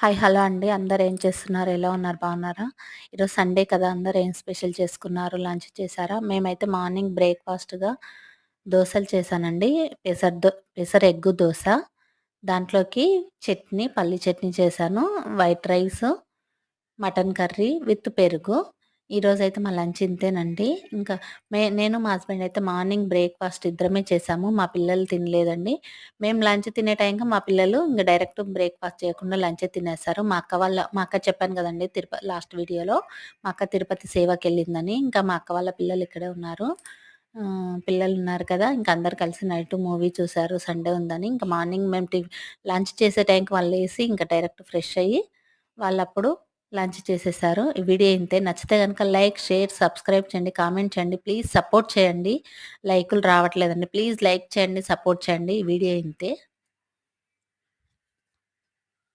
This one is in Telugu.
హాయ్. హలో అండి. అందరూ ఏం చేస్తున్నారు? ఎలా ఉన్నారు? బాగున్నారా? ఈరోజు సండే కదా! అందరూ ఏం స్పెషల్ చేసుకున్నారు? లంచ్ చేశారా? మేమైతే మార్నింగ్ బ్రేక్‌ఫాస్ట్‌గా దోసలు చేశానండి. పెసర ఎగ్గు దోస. దాంట్లోకి చట్నీ, పల్లి చట్నీ చేశాను. White rice, mutton curry with పెరుగు. ఈరోజైతే మా లంచ్ ఇంతేనండి. ఇంకా నేను మా హస్బెండ్ అయితే మార్నింగ్ బ్రేక్‌ఫాస్ట్ ఇద్దరమే చేశాము. మా పిల్లలు తినలేదండి. మేము లంచ్ తినే టైంకి మా పిల్లలు ఇంక డైరెక్ట్ బ్రేక్‌ఫాస్ట్ చేయకుండా లంచే తినేసారు. మా అక్క చెప్పాను కదండీ! లాస్ట్ వీడియోలో మా అక్క తిరుపతి సేవకెళ్ళిందని. ఇంకా మా అక్క వాళ్ళ పిల్లలు ఇక్కడే ఉన్నారు. పిల్లలున్నారు కదా! ఇంక అందరూ కలిసి నైటు మూవీ చూసారు సండే ఉందని. ఇంక మార్నింగ్ మేము లంచ్ చేసే టైంకి వాళ్ళు లేసి ఇంక డైరెక్ట్ ఫ్రెష్ అయ్యి వాళ్ళప్పుడు లంచ్ చేసేసారు. ఈ వీడియో ఇంతే. నచ్చితే గనుక లైక్, షేర్, సబ్స్క్రైబ్ చేయండి, కామెంట్ చేయండి. ప్లీజ్ సపోర్ట్ చేయండి. లైకులు రావట్లేదండి. ప్లీజ్ లైక్ చేయండి, సపోర్ట్ చేయండి. ఈ వీడియో ఇంతే.